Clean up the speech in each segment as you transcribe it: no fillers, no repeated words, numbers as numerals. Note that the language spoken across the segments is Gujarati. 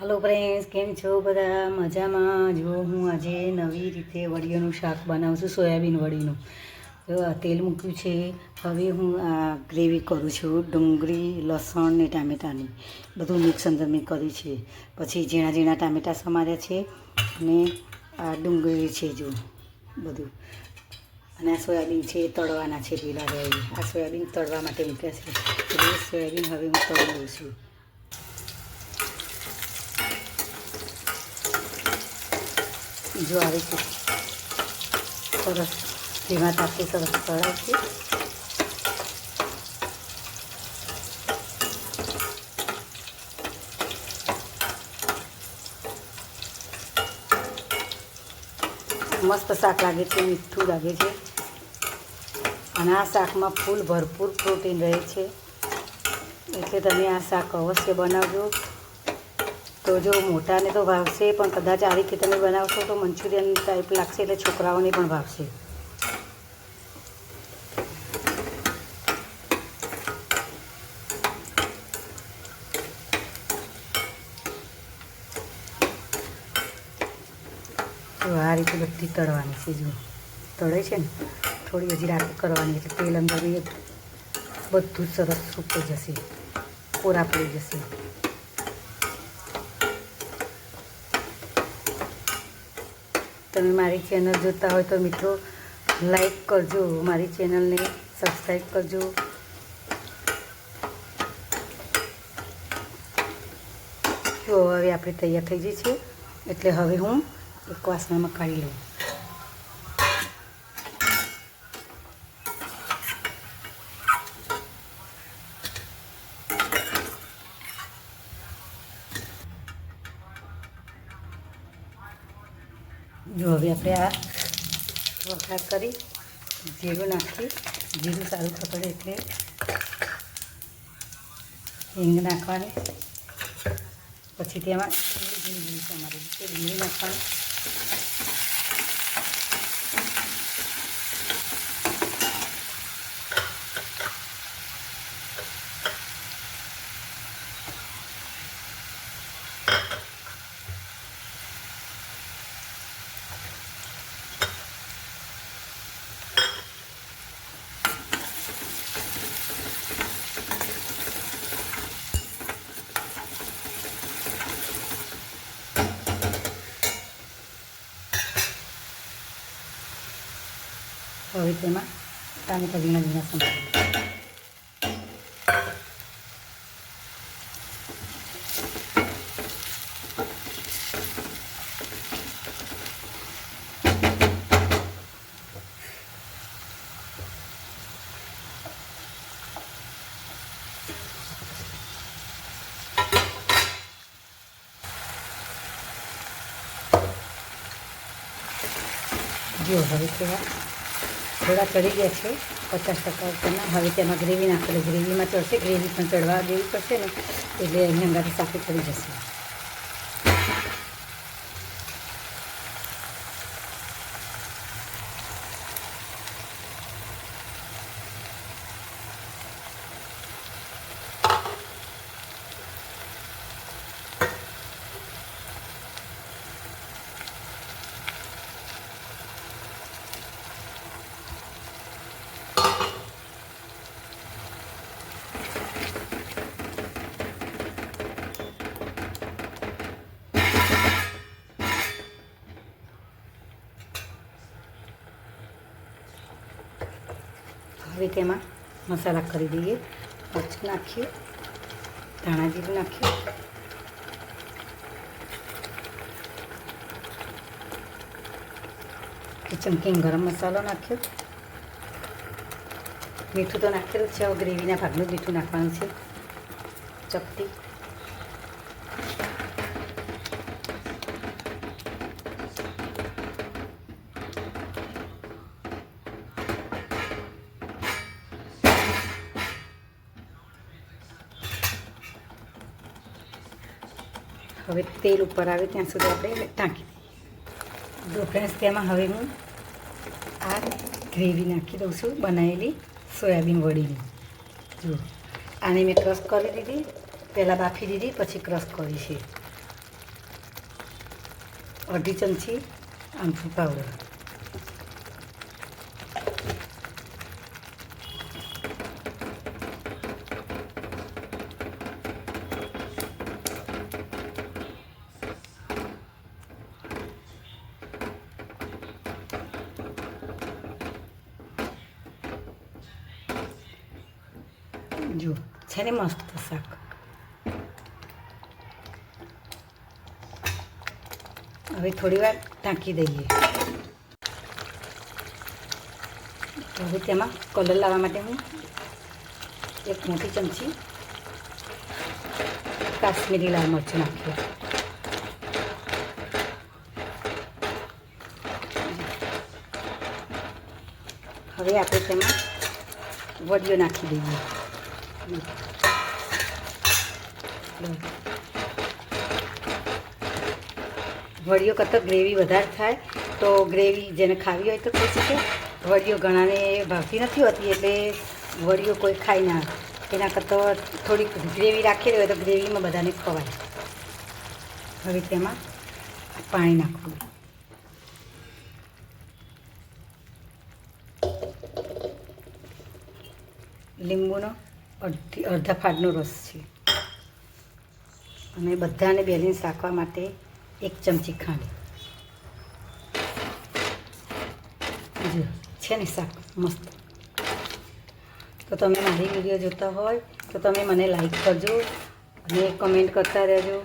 હલો ફ્રેન્ડ્સ, કેમ છો બધા? મજામાં? જો હું આજે નવી રીતે વડીઓનું શાક બનાવું છું, સોયાબીન વડીનું. જો આ તેલ મૂક્યું છે. હવે હું આ ગ્રેવી કરું છું, ડુંગળી, લસણ ને ટામેટાની બધું મિક્સ અંદર મેં કર્યું છે. પછી ઝીણા ઝીણા ટામેટાં સમાર્યા છે અને આ ડુંગળી છે જો બધું. અને આ સોયાબીન છે, તળવાના છે પેલા રહે. આ સોયાબીન તળવા માટે મૂક્યા છે. એટલે સોયાબીન હવે હું તળી દઉં છું. જો આવે છે સરસ, ધીમા તાપે સરસ તળાય છે. મસ્ત શાક લાગે છે, મીઠું લાગે છે અને આ શાકમાં ફૂલ ભરપૂર પ્રોટીન રહે છે. એટલે તમે આ શાક અવશ્ય બનાવજો. તો જો મોટાને તો ભાવશે, પણ કદાચ આ રીતે તમે બનાવશો તો મંચુરિયન ટાઈપ લાગશે, એટલે છોકરાઓને પણ ભાવશે. જો આ રીતે બધી તળવાની છે. જો તળે છે ને, થોડી હજી રાખ કરવાની, એટલે તેલ અંદર બધું જ સરસ સૂકાઈ જશે, પૂરા પડી જશે. તમે મારી ચેનલ જોતા હોય તો મિત્રો લાઈક કરજો, મારી ચેનલને સબસ્ક્રાઈબ કરજો. જો હવે આપણે તૈયાર થઈ જઈએ છીએ, એટલે હવે હું એક વાસણમાં કાઢી લઉં. જો હવે આપણે આ વઘાર કરી જીરું નાખી, જીરું સારું પકડે એટલે હિંગ નાખવાની. પછી તેમાં ડુંગળી સમારી ડુંગળી નાખવાની. હવે તેમાં ટામેટા ઝીણા ઝીણા સમારી. જો હવે તેમાં થોડા ચડી ગયા છે, 50% ઉપરના. હવે તેમાં ગ્રેવી નાખેલી, ગ્રેવીમાં ચડશે, ગ્રેવી પણ ચડવા દેવી પડશે ને, એટલે એની અંગાથી સાથે ચડી જશે. હવે તેમાં મસાલા કરી દઈએ. મરચું નાખીએ, ધાણા જીરું નાખીએ, કિચન કિંગ ગરમ મસાલો નાખ્યો. મીઠું તો નાખેલું જ છે, હવે ગ્રેવીના ભાગનું જ મીઠું નાખવાનું છે. ચપટી હવે તેલ ઉપર આવે ત્યાં સુધી આપણે ઢાંકી દઈએ. જો ફ્રેન્ડ્સ, તેમાં હવે હું આ ગ્રેવી નાખી દઉં છું, બનાવેલી સોયાબીન વડીની. જો આને મેં ક્રશ કરી દીધી, પહેલાં બાફી દીધી, પછી ક્રશ કરી છે. અડધી ચમચી આમચૂર પાવડર, જો છે ને મસ્ત શાક. હવે થોડી વાર ઢાંકી દઈએ. હવે તેમાં કલર લાવવા માટે હું એક મોટી ચમચી કાશ્મીરી લાલ મરચું નાખીએ. હવે આપણે તેમાં વડીઓ નાખી દઈએ. વડીઓ કરતાં ગ્રેવી વધારે થાય તો ગ્રેવી જેને ખાવી હોય તો ખાઈ શકે. વડીઓ ઘણાને ભાવતી નથી હોતી એટલે વડીઓ કોઈ ખાઈ ના, એના કરતાં થોડીક ગ્રેવી રાખેલી હોય તો ગ્રેવીમાં બધાને ખવાય. હવે તેમાં પાણી નાખવું. લીંબુનો અડધા ફાડનો રસ છે અને બધાને બેલેન્સ રાખવા માટે 1 ચમચી ખાંડ. જો છે ને શાક મસ્ત. તો તમે મારી વિડીયો જોતા હોય તો તમે મને લાઈક કરજો અને કમેન્ટ કરતા રહેજો.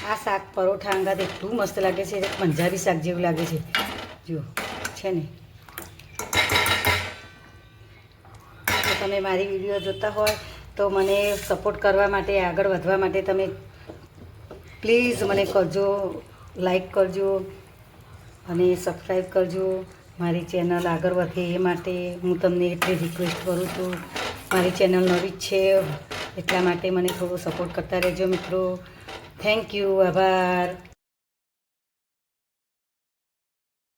આ શાક પરોઠા અંગાત એટલું મસ્ત લાગે છે, પંજાબી શાક જેવું લાગે છે. જો છે ને. તો તમે મારી વિડીયો જોતા હોય તો મને સપોર્ટ કરવા માટે, આગળ વધવા માટે તમે પ્લીઝ મને કરજો, લાઈક કરજો અને સબસ્ક્રાઈબ કરજો. મારી ચેનલ આગળ વધે એ માટે હું તમને એટલી રિક્વેસ્ટ કરું છું. મારી ચેનલ નવી જ છે એટલા માટે મને થોડો સપોર્ટ કરતા રહેજો મિત્રો. Thank you. આભાર.